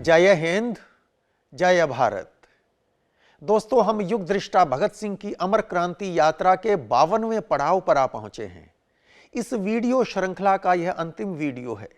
जय हिंद, जय भारत। दोस्तों, हम युग दृष्टा भगत सिंह की अमर क्रांति यात्रा के 52वें पड़ाव पर आ पहुंचे हैं। इस वीडियो श्रृंखला का यह अंतिम वीडियो है।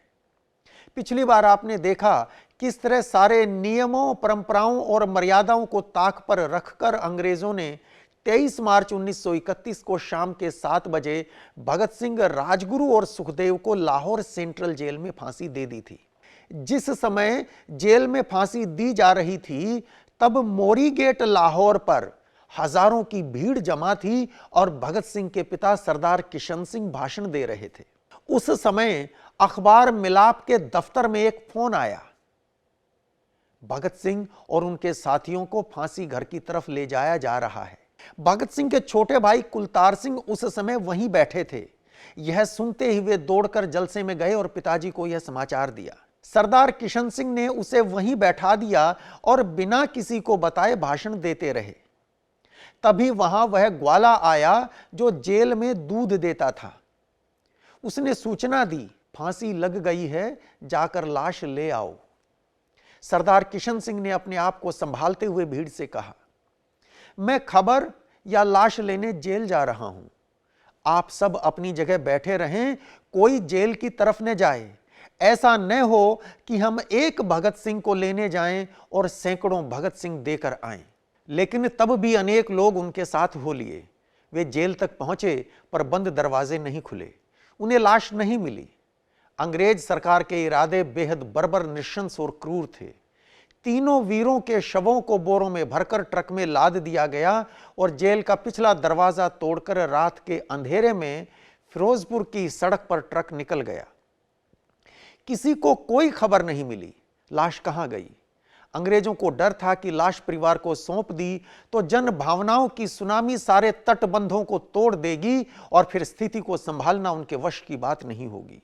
पिछली बार आपने देखा किस तरह सारे नियमों, परंपराओं और मर्यादाओं को ताक पर रखकर अंग्रेजों ने 23 मार्च 1931 को शाम के 7 बजे भगत सिंह, राजगुरु और सुखदेव को लाहौर सेंट्रल जेल में फांसी दे दी थी। जिस समय जेल में फांसी दी जा रही थी, तब मोरी गेट लाहौर पर हजारों की भीड़ जमा थी और भगत सिंह के पिता सरदार किशन सिंह भाषण दे रहे थे। उस समय अखबार मिलाप के दफ्तर में एक फोन आया। भगत सिंह और उनके साथियों को फांसी घर की तरफ ले जाया जा रहा है। भगत सिंह के छोटे भाई कुलतार सिंह उस समय वहीं बैठे थे। यह सुनते ही वे दौड़कर जलसे में गए और पिताजी को यह समाचार दिया। सरदार किशन सिंह ने उसे वहीं बैठा दिया और बिना किसी को बताए भाषण देते रहे। तभी वहां वह ग्वाला आया जो जेल में दूध देता था। उसने सूचना दी, फांसी लग गई है, जाकर लाश ले आओ। सरदार किशन सिंह ने अपने आप को संभालते हुए भीड़ से कहा, मैं खबर या लाश लेने जेल जा रहा हूं। आप सब अपनी जगह बैठे रहें, कोई जेल की तरफ न जाए। ऐसा न हो कि हम एक भगत सिंह को लेने जाएं और सैकड़ों भगत सिंह देकर आएं। लेकिन तब भी अनेक लोग उनके साथ हो लिए। वे जेल तक पहुंचे पर बंद दरवाजे नहीं खुले। उन्हें लाश नहीं मिली। अंग्रेज सरकार के इरादे बेहद बर्बर, नृशंस और क्रूर थे। तीनों वीरों के शवों को बोरों में भरकर ट्रक में लाद दिया गया और जेल का पिछला दरवाजा तोड़कर रात के अंधेरे में फिरोजपुर की सड़क पर ट्रक निकल गया। किसी को कोई खबर नहीं मिली लाश कहां गई। अंग्रेजों को डर था कि लाश परिवार को सौंप दी तो जन भावनाओं की सुनामी सारे तटबंधों को तोड़ देगी और फिर स्थिति को संभालना उनके वश की बात नहीं होगी।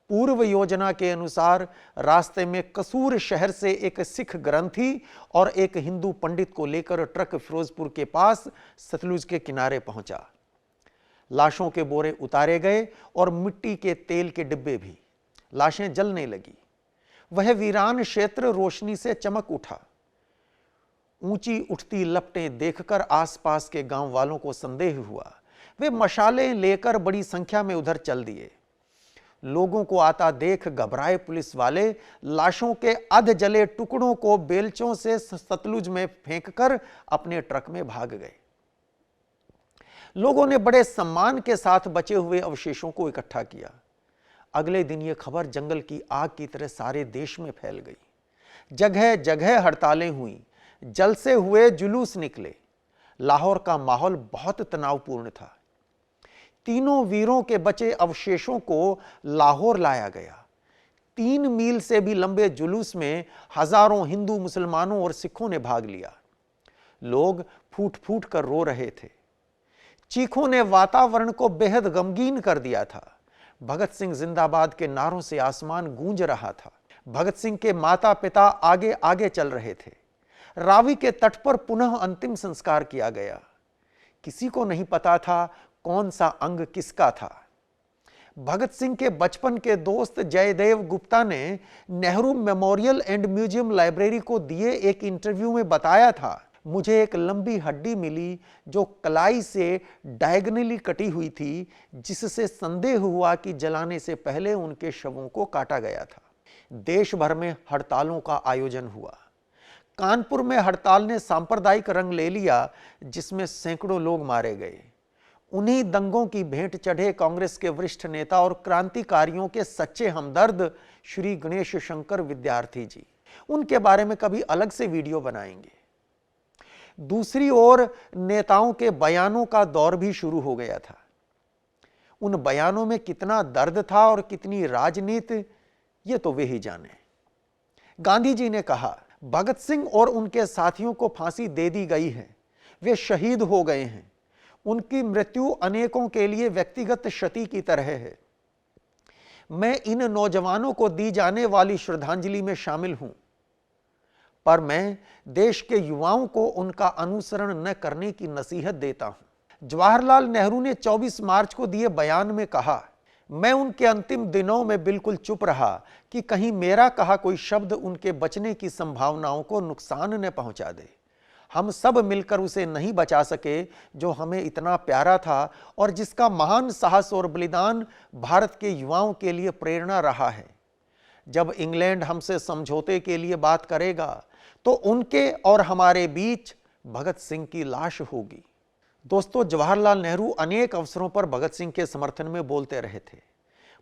पूर्व योजना के अनुसार रास्ते में कसूर शहर से एक सिख ग्रंथी और एक हिंदू पंडित को लेकर ट्रक फिरोजपुर के पास सतलुज के किनारे पहुंचा। लाशों के बोरे उतारे गए और मिट्टी के तेल के डिब्बे भी। लाशें जलने लगी। वह वीरान क्षेत्र रोशनी से चमक उठा। ऊंची उठती लपटें देखकर आसपास के गांव वालों को संदेह हुआ। वे मशालें लेकर बड़ी संख्या में उधर चल दिए। लोगों को आता देख घबराए पुलिस वाले लाशों के अध जले टुकड़ों को बेलचों से सतलुज में फेंककर अपने ट्रक में भाग गए। लोगों ने बड़े सम्मान के साथ बचे हुए अवशेषों को इकट्ठा किया। अगले दिन यह खबर जंगल की आग की तरह सारे देश में फैल गई। जगह जगह हड़तालें हुई, जलसे हुए जुलूस निकले। लाहौर का माहौल बहुत तनावपूर्ण था। तीनों वीरों के बचे अवशेषों को लाहौर लाया गया। 3 मील से भी लंबे जुलूस में हजारों हिंदू, मुसलमानों और सिखों ने भाग लिया। लोग फूट फूट कर रो रहे थे। चीखों ने वातावरण को बेहद गमगीन कर दिया था। भगत सिंह जिंदाबाद के नारों से आसमान गूंज रहा था। भगत सिंह के माता पिता आगे आगे चल रहे थे। रावी के तट पर पुनः अंतिम संस्कार किया गया। किसी को नहीं पता था कौन सा अंग किसका था। भगत सिंह के बचपन के दोस्त जयदेव गुप्ता ने Nehru memorial and museum library को दिए एक इंटरव्यू में बताया था, मुझे एक लंबी हड्डी मिली जो कलाई से डायगनली कटी हुई थी, जिससे संदेह हुआ कि जलाने से पहले उनके शवों को काटा गया था। देश भर में हड़तालों का आयोजन हुआ। कानपुर में हड़ताल ने सांप्रदायिक रंग ले लिया, जिसमें सैकड़ों लोग मारे गए। उन्हीं दंगों की भेंट चढ़े कांग्रेस के वरिष्ठ नेता और क्रांतिकारियों के सच्चे हमदर्द श्री गणेश शंकर विद्यार्थी जी। उनके बारे में कभी अलग से वीडियो बनाएंगे। दूसरी ओर नेताओं के बयानों का दौर भी शुरू हो गया था। उन बयानों में कितना दर्द था और कितनी राजनीति, ये तो वे ही जाने। गांधी जी ने कहा, भगत सिंह और उनके साथियों को फांसी दे दी गई है। वे शहीद हो गए हैं। उनकी मृत्यु अनेकों के लिए व्यक्तिगत क्षति की तरह है। मैं इन नौजवानों को दी जाने वाली श्रद्धांजलि में शामिल हूं, पर मैं देश के युवाओं को उनका अनुसरण न करने की नसीहत देता हूं। जवाहरलाल नेहरू ने 24 मार्च को दिए बयान में कहा, मैं उनके अंतिम दिनों में बिल्कुल चुप रहा कि कहीं मेरा कहा कोई शब्द उनके बचने की संभावनाओं को नुकसान न पहुंचा दे। हम सब मिलकर उसे नहीं बचा सके जो हमें इतना प्यारा था और जिसका महान साहस और बलिदान भारत के युवाओं के लिए प्रेरणा रहा है। जब इंग्लैंड हमसे समझौते के लिए बात करेगा तो उनके और हमारे बीच भगत सिंह की लाश होगी। दोस्तों, जवाहरलाल नेहरू अनेक अवसरों पर भगत सिंह के समर्थन में बोलते रहे थे,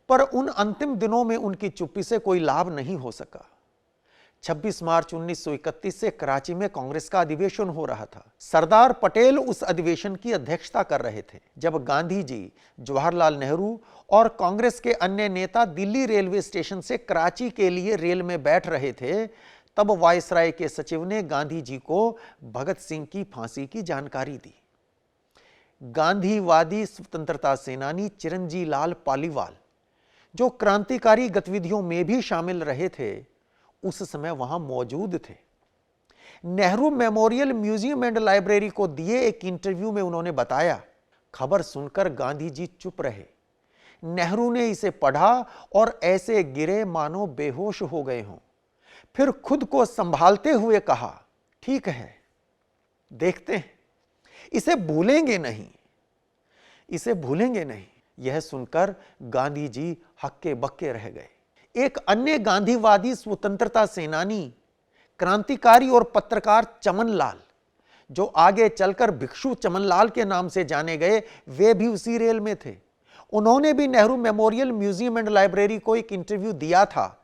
पर उन अंतिम दिनों में उनकी चुप्पी से कोई लाभ नहीं हो सका। 26 मार्च 1931 से कराची में कांग्रेस का अधिवेशन हो रहा था। सरदार पटेल उस अधिवेशन की अध्यक्षता कर रहे थे। जब गांधी जी, जवाहरलाल नेहरू और कांग्रेस के अन्य नेता दिल्ली रेलवे स्टेशन से कराची के लिए रेल में बैठ रहे थे, तब वायसराय के सचिव ने गांधी जी को भगत सिंह की फांसी की जानकारी दी। गांधीवादी स्वतंत्रता सेनानी चिरंजी लाल पालीवाल, जो क्रांतिकारी गतिविधियों में भी शामिल रहे थे, उस समय वहां मौजूद थे। Nehru memorial museum and library को दिए एक इंटरव्यू में उन्होंने बताया, खबर सुनकर गांधी जी चुप रहे। नेहरू ने इसे पढ़ा और ऐसे गिरे मानो बेहोश हो गए हों। फिर खुद को संभालते हुए कहा, ठीक है, देखते हैं, इसे भूलेंगे नहीं, इसे भूलेंगे नहीं। यह सुनकर गांधी जी हक्के बक्के रह गए। एक अन्य गांधीवादी स्वतंत्रता सेनानी, क्रांतिकारी और पत्रकार चमन लाल, जो आगे चलकर भिक्षु चमन लाल के नाम से जाने गए, वे भी उसी रेल में थे। उन्होंने भी Nehru memorial museum and library को एक इंटरव्यू दिया था।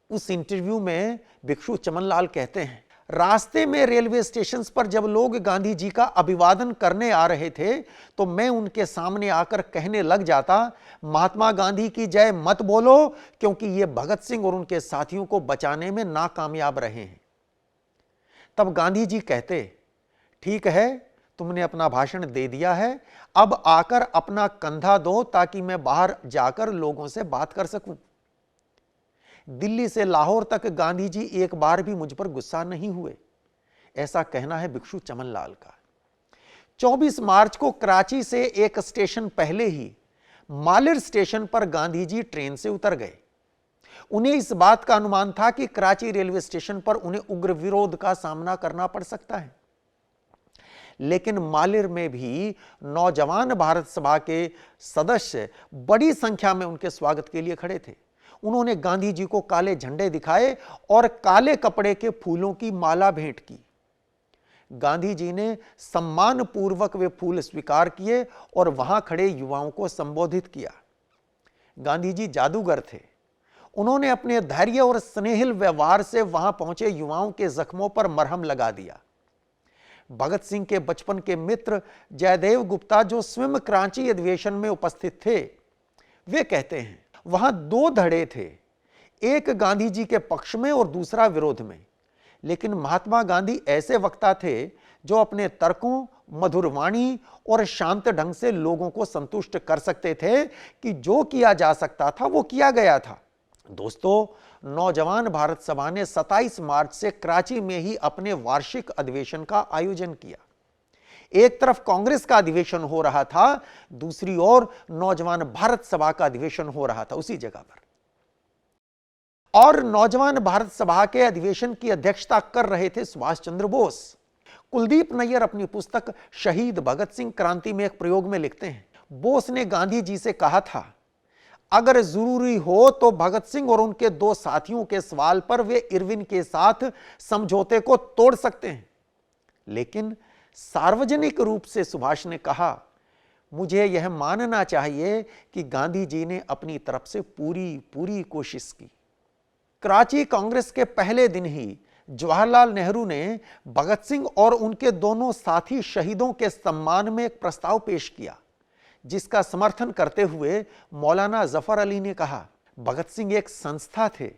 उस इंटरव्यू में भिक्षु चमन लाल कहते हैं, रास्ते में रेलवे स्टेशन पर जब लोग गांधी जी का अभिवादन करने आ रहे थे तो मैं उनके सामने आकर कहने लग जाता, महात्मा गांधी की जय मत बोलो, क्योंकि ये भगत सिंह और उनके साथियों को बचाने में नाकामयाब रहे हैं। तब गांधी जी कहते, ठीक है, तुमने अपना भाषण दे दिया है, अब आकर अपना कंधा दो ताकि मैं बाहर जाकर लोगों से बात कर सकूं। दिल्ली से लाहौर तक गांधी जी एक बार भी मुझ पर गुस्सा नहीं हुए, ऐसा कहना है भिक्षु चमन लाल का। 24 मार्च को कराची से एक स्टेशन पहले ही मालिर स्टेशन पर गांधी जी ट्रेन से उतर गए। उन्हें इस बात का अनुमान था कि कराची रेलवे स्टेशन पर उन्हें उग्र विरोध का सामना करना पड़ सकता है, लेकिन मालिर में भी नौजवान भारत सभा के सदस्य बड़ी संख्या में उनके स्वागत के लिए खड़े थे। उन्होंने गांधी जी को काले झंडे दिखाए और काले कपड़े के फूलों की माला भेंट की। गांधी जी ने सम्मान पूर्वक वे फूल स्वीकार किए और वहां खड़े युवाओं को संबोधित किया। गांधी जी जादूगर थे। उन्होंने अपने धैर्य और स्नेहिल व्यवहार से वहां पहुंचे युवाओं के जख्मों पर मरहम लगा दिया। भगत सिंह के बचपन के मित्र जयदेव गुप्ता, जो स्वयं कराची अधिवेशन में उपस्थित थे, वे कहते हैं, वहां दो धड़े थे, एक गांधी जी के पक्ष में और दूसरा विरोध में। लेकिन महात्मा गांधी ऐसे वक्ता थे जो अपने तर्कों, मधुर वाणी और शांत ढंग से लोगों को संतुष्ट कर सकते थे कि जो किया जा सकता था वो किया गया था। दोस्तों, नौजवान भारत सभा ने 27 मार्च से कराची में ही अपने वार्षिक अधिवेशन का आयोजन किया। एक तरफ कांग्रेस का अधिवेशन हो रहा था, दूसरी ओर नौजवान भारत सभा का अधिवेशन हो रहा था उसी जगह पर। और नौजवान भारत सभा के अधिवेशन की अध्यक्षता कर रहे थे सुभाष चंद्र बोस। कुलदीप नैयर अपनी पुस्तक शहीद भगत सिंह क्रांति में एक प्रयोग में लिखते हैं, बोस ने गांधी जी से कहा था, अगर जरूरी हो तो भगत सिंह और उनके दो साथियों के सवाल पर वे इरविन के साथ समझौते को तोड़ सकते हैं। लेकिन सार्वजनिक रूप से सुभाष ने कहा, मुझे यह मानना चाहिए कि गांधी जी ने अपनी तरफ से पूरी कोशिश की। कराची कांग्रेस के पहले दिन ही जवाहरलाल नेहरू ने भगत सिंह और उनके दोनों साथी शहीदों के सम्मान में एक प्रस्ताव पेश किया, जिसका समर्थन करते हुए मौलाना जफर अली ने कहा, भगत सिंह एक संस्था थे,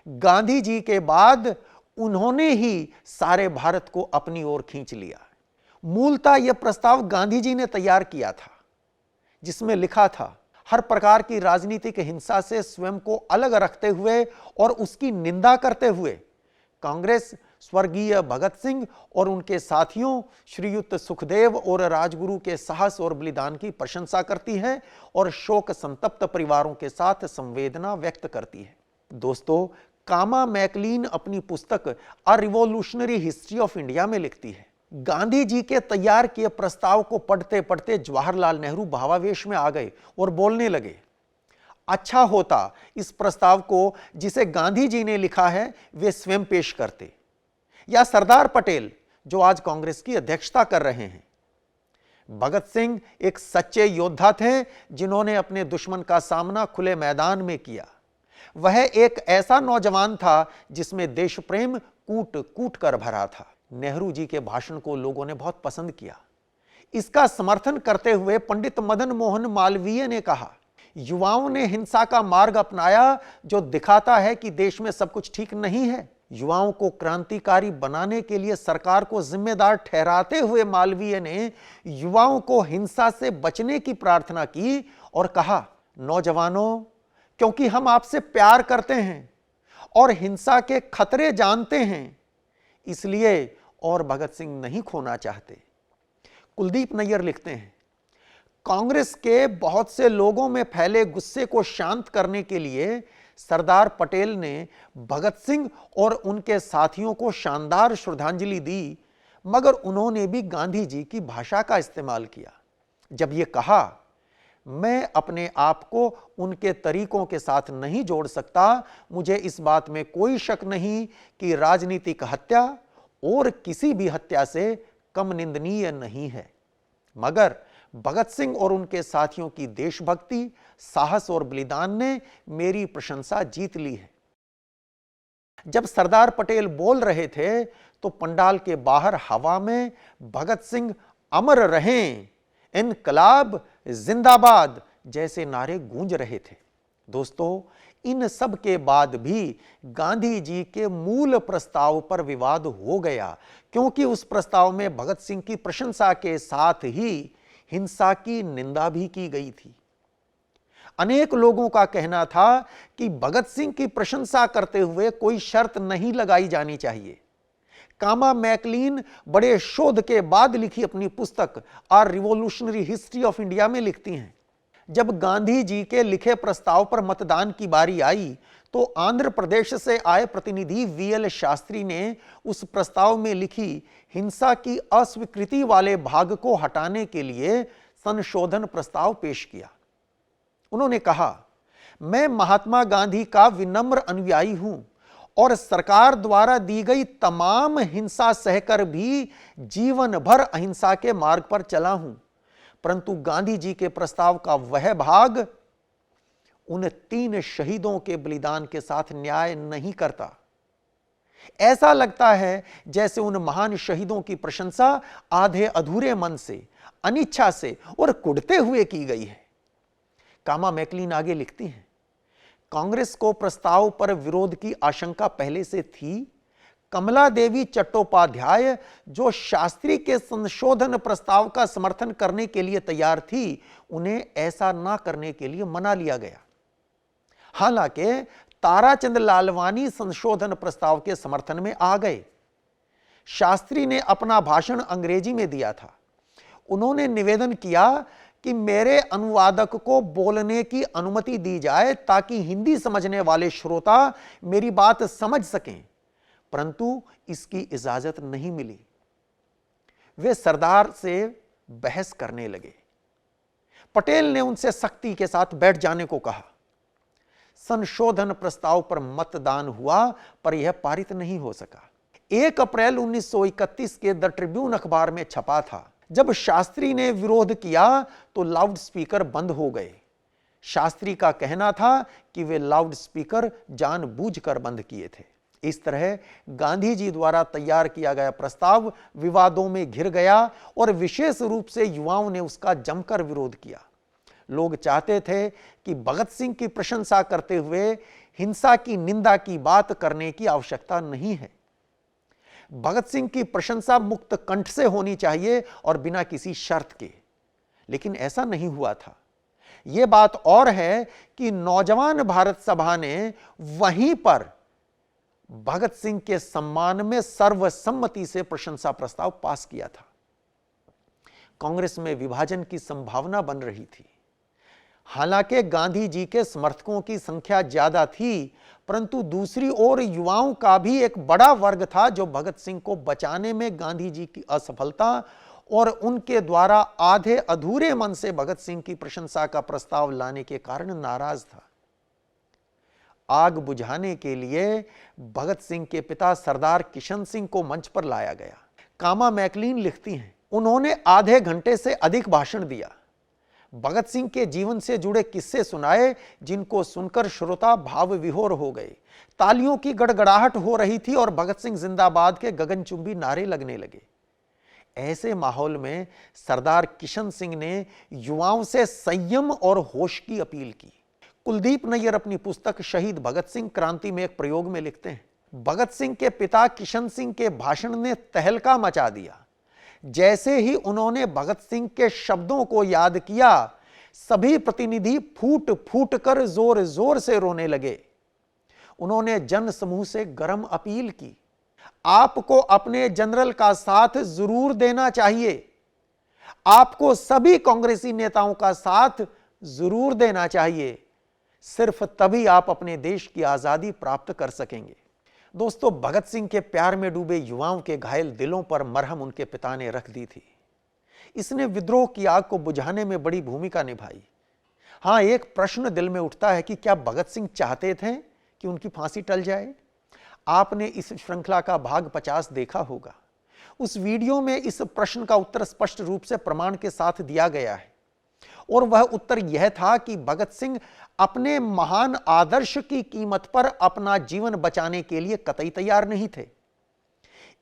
गांधी जी के बाद उन्होंने ही सारे भारत को अपनी ओर खींच लिया। मूलतः यह प्रस्ताव गांधी जी ने तैयार किया था, जिसमें लिखा था, हर प्रकार की राजनीतिक हिंसा से स्वयं को अलग रखते हुए और उसकी निंदा करते हुए कांग्रेस स्वर्गीय भगत सिंह और उनके साथियों श्रीयुत सुखदेव और राजगुरु के साहस और बलिदान की प्रशंसा करती है और शोक संतप्त परिवारों के साथ संवेदना व्यक्त करती है। दोस्तों, कामा मैकलीन अपनी पुस्तक अ रिवॉल्यूशनरी हिस्ट्री ऑफ इंडिया में लिखती है, गांधी जी के तैयार किए प्रस्ताव को पढ़ते पढ़ते जवाहरलाल नेहरू भावावेश में आ गए और बोलने लगे, अच्छा होता इस प्रस्ताव को जिसे गांधी जी ने लिखा है वे स्वयं पेश करते, या सरदार पटेल जो आज कांग्रेस की अध्यक्षता कर रहे हैं। भगत सिंह एक सच्चे योद्धा थे जिन्होंने अपने दुश्मन का सामना खुले मैदान में किया। वह एक ऐसा नौजवान था जिसमें देश प्रेम कूट कूट कर भरा था। नेहरू जी के भाषण को लोगों ने बहुत पसंद किया। इसका समर्थन करते हुए पंडित मदन मोहन मालवीय ने कहा, युवाओं ने हिंसा का मार्ग अपनाया जो दिखाता है कि देश में सब कुछ ठीक नहीं है। युवाओं को क्रांतिकारी बनाने के लिए सरकार को जिम्मेदार ठहराते हुए मालवीय ने युवाओं को हिंसा से बचने की प्रार्थना की और कहा, नौजवानों, क्योंकि हम आपसे प्यार करते हैं और हिंसा के खतरे जानते हैं, इसलिए और भगत सिंह नहीं खोना चाहते। कुलदीप नैयर लिखते हैं, कांग्रेस के बहुत से लोगों में फैले गुस्से को शांत करने के लिए सरदार पटेल ने भगत सिंह और उनके साथियों को शानदार श्रद्धांजलि दी, मगर उन्होंने भी गांधी जी की भाषा का इस्तेमाल किया जब ये कहा, मैं अपने आप को उनके तरीकों के साथ नहीं जोड़ सकता। मुझे इस बात में कोई शक नहीं कि राजनीतिक हत्या और किसी भी हत्या से कम निंदनीय नहीं है, मगर भगत सिंह और उनके साथियों की देशभक्ति, साहस और बलिदान ने मेरी प्रशंसा जीत ली है। जब सरदार पटेल बोल रहे थे तो पंडाल के बाहर हवा में भगत सिंह अमर रहें, इनकलाब जिंदाबाद जैसे नारे गूंज रहे थे। दोस्तों, इन सब के बाद भी गांधी जी के मूल प्रस्ताव पर विवाद हो गया, क्योंकि उस प्रस्ताव में भगत सिंह की प्रशंसा के साथ ही हिंसा की निंदा भी की गई थी। अनेक लोगों का कहना था कि भगत सिंह की प्रशंसा करते हुए कोई शर्त नहीं लगाई जानी चाहिए। कामा मैकलीन बड़े शोध के बाद लिखी अपनी पुस्तक अ रिवॉल्यूशनरी हिस्ट्री ऑफ इंडिया में लिखती हैं, जब गांधी जी के लिखे प्रस्ताव पर मतदान की बारी आई तो आंध्र प्रदेश से आए प्रतिनिधि वीएल शास्त्री ने उस प्रस्ताव में लिखी हिंसा की अस्वीकृति वाले भाग को हटाने के लिए संशोधन प्रस्ताव पेश किया। उन्होंने कहा, मैं महात्मा गांधी का विनम्र अनुयायी हूं और सरकार द्वारा दी गई तमाम हिंसा सहकर भी जीवन भर अहिंसा के मार्ग पर चला हूं, परंतु गांधी जी के प्रस्ताव का वह भाग उन 3 शहीदों के बलिदान के साथ न्याय नहीं करता। ऐसा लगता है जैसे उन महान शहीदों की प्रशंसा आधे अधूरे मन से, अनिच्छा से और कुढ़ते हुए की गई है। कामा मैकलीन आगे लिखती हैं, कांग्रेस को प्रस्ताव पर विरोध की आशंका पहले से थी। कमला देवी चट्टोपाध्याय जो शास्त्री के संशोधन प्रस्ताव का समर्थन करने के लिए तैयार थी, उन्हें ऐसा ना करने के लिए मना लिया गया। हालांकि ताराचंद लालवानी संशोधन प्रस्ताव के समर्थन में आ गए। शास्त्री ने अपना भाषण अंग्रेजी में दिया था। उन्होंने निवेदन किया कि मेरे अनुवादक को बोलने की अनुमति दी जाए ताकि हिंदी समझने वाले श्रोता मेरी बात समझ सकें, परंतु इसकी इजाजत नहीं मिली। वे सरदार से बहस करने लगे। पटेल ने उनसे सख्ती के साथ बैठ जाने को कहा। संशोधन प्रस्ताव पर मतदान हुआ, पर यह पारित नहीं हो सका। 1 अप्रैल 1931 के द ट्रिब्यून अखबार में छपा था। जब शास्त्री ने विरोध किया तो लाउड स्पीकर बंद हो गए। शास्त्री का कहना था कि वे लाउड स्पीकर जानबूझकर बंद किए थे। इस तरह गांधी जी द्वारा तैयार किया गया प्रस्ताव विवादों में घिर गया और विशेष रूप से युवाओं ने उसका जमकर विरोध किया। लोग चाहते थे कि भगत सिंह की प्रशंसा करते हुए हिंसा की निंदा की बात करने की आवश्यकता नहीं है। भगत सिंह की प्रशंसा मुक्त कंठ से होनी चाहिए और बिना किसी शर्त के, लेकिन ऐसा नहीं हुआ था। यह बात और है कि नौजवान भारत सभा ने वहीं पर भगत सिंह के सम्मान में सर्वसम्मति से प्रशंसा प्रस्ताव पास किया था। कांग्रेस में विभाजन की संभावना बन रही थी। हालांकि गांधी जी के समर्थकों की संख्या ज्यादा थी, परंतु दूसरी ओर युवाओं का भी एक बड़ा वर्ग था जो भगत सिंह को बचाने में गांधी जी की असफलता और उनके द्वारा आधे अधूरे मन से भगत सिंह की प्रशंसा का प्रस्ताव लाने के कारण नाराज था। आग बुझाने के लिए भगत सिंह के पिता सरदार किशन सिंह को मंच पर लाया गया। कामा मैकलीन लिखती हैं, उन्होंने आधे घंटे से अधिक भाषण दिया, भगत सिंह के जीवन से जुड़े किस्से सुनाए, जिनको सुनकर श्रोता भाव विभोर हो गए। तालियों की गड़गड़ाहट हो रही थी और भगत सिंह जिंदाबाद के गगनचुंबी नारे लगने लगे। ऐसे माहौल में सरदार किशन सिंह ने युवाओं से संयम और होश की अपील की। कुलदीप नैयर अपनी पुस्तक शहीद भगत सिंह क्रांति में एक प्रयोग में लिखते हैं, भगत सिंह के पिता किशन सिंह के भाषण ने तहलका मचा दिया। जैसे ही उन्होंने भगत सिंह के शब्दों को याद किया, सभी प्रतिनिधि फूट फूट कर जोर जोर से रोने लगे। उन्होंने जन समूह से गर्म अपील की, आपको अपने जनरल का साथ जरूर देना चाहिए, आपको सभी कांग्रेसी नेताओं का साथ जरूर देना चाहिए, सिर्फ तभी आप अपने देश की आजादी प्राप्त कर सकेंगे। दोस्तों, भगत सिंह के प्यार में डूबे युवाओं के घायल दिलों पर मरहम उनके पिता ने रख दी थी। इसने विद्रोह की आग को बुझाने में बड़ी भूमिका निभाई। हां, एक प्रश्न दिल में उठता है कि क्या भगत सिंह चाहते थे कि उनकी फांसी टल जाए? आपने इस श्रृंखला का भाग 50 देखा होगा। उस वीडियो में इस प्रश्न का उत्तर स्पष्ट रूप से प्रमाण के साथ दिया गया है, और वह उत्तर यह था कि भगत सिंह अपने महान आदर्श की कीमत पर अपना जीवन बचाने के लिए कतई तैयार नहीं थे।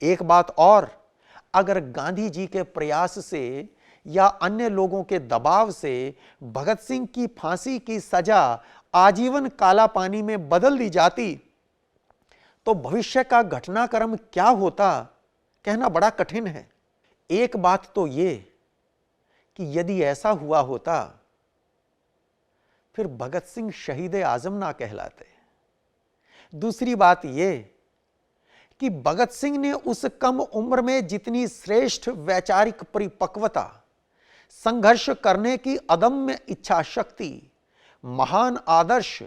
एक बात और, अगर गांधी जी के प्रयास से या अन्य लोगों के दबाव से भगत सिंह की फांसी की सजा आजीवन काला पानी में बदल दी जाती, तो भविष्य का घटनाक्रम क्या होता, कहना बड़ा कठिन है। एक बात तो यह कि यदि ऐसा हुआ होता, फिर भगत सिंह शहीद आजम ना कहलाते। दूसरी बात यह कि भगत सिंह ने उस कम उम्र में जितनी श्रेष्ठ वैचारिक परिपक्वता, संघर्ष करने की अदम्य इच्छा शक्ति, महान आदर्श,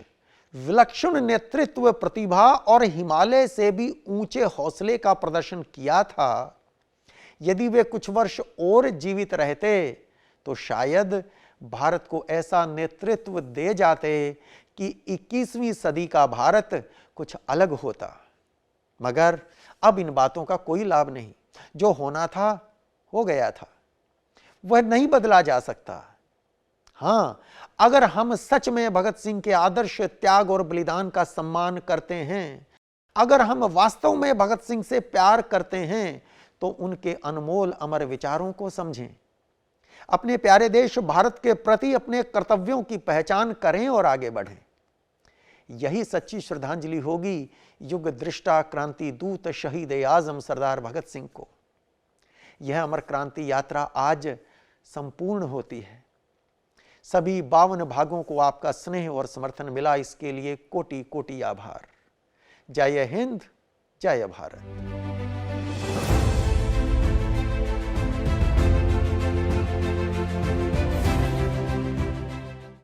विलक्षण नेतृत्व प्रतिभा और हिमालय से भी ऊंचे हौसले का प्रदर्शन किया था, यदि वे कुछ वर्ष और जीवित रहते तो शायद भारत को ऐसा नेतृत्व दे जाते कि 21वीं सदी का भारत कुछ अलग होता। मगर अब इन बातों का कोई लाभ नहीं। जो होना था हो गया था, वह नहीं बदला जा सकता। हां, अगर हम सच में भगत सिंह के आदर्श, त्याग और बलिदान का सम्मान करते हैं, अगर हम वास्तव में भगत सिंह से प्यार करते हैं, तो उनके अनमोल अमर विचारों को समझें। अपने प्यारे देश भारत के प्रति अपने कर्तव्यों की पहचान करें और आगे बढ़ें। यही सच्ची श्रद्धांजलि होगी युग दृष्टा क्रांति दूत शहीद आजम सरदार भगत सिंह को। यह अमर क्रांति यात्रा आज संपूर्ण होती है। सभी 52 भागों को आपका स्नेह और समर्थन मिला, इसके लिए कोटि कोटि आभार। जय हिंद, जय भारत।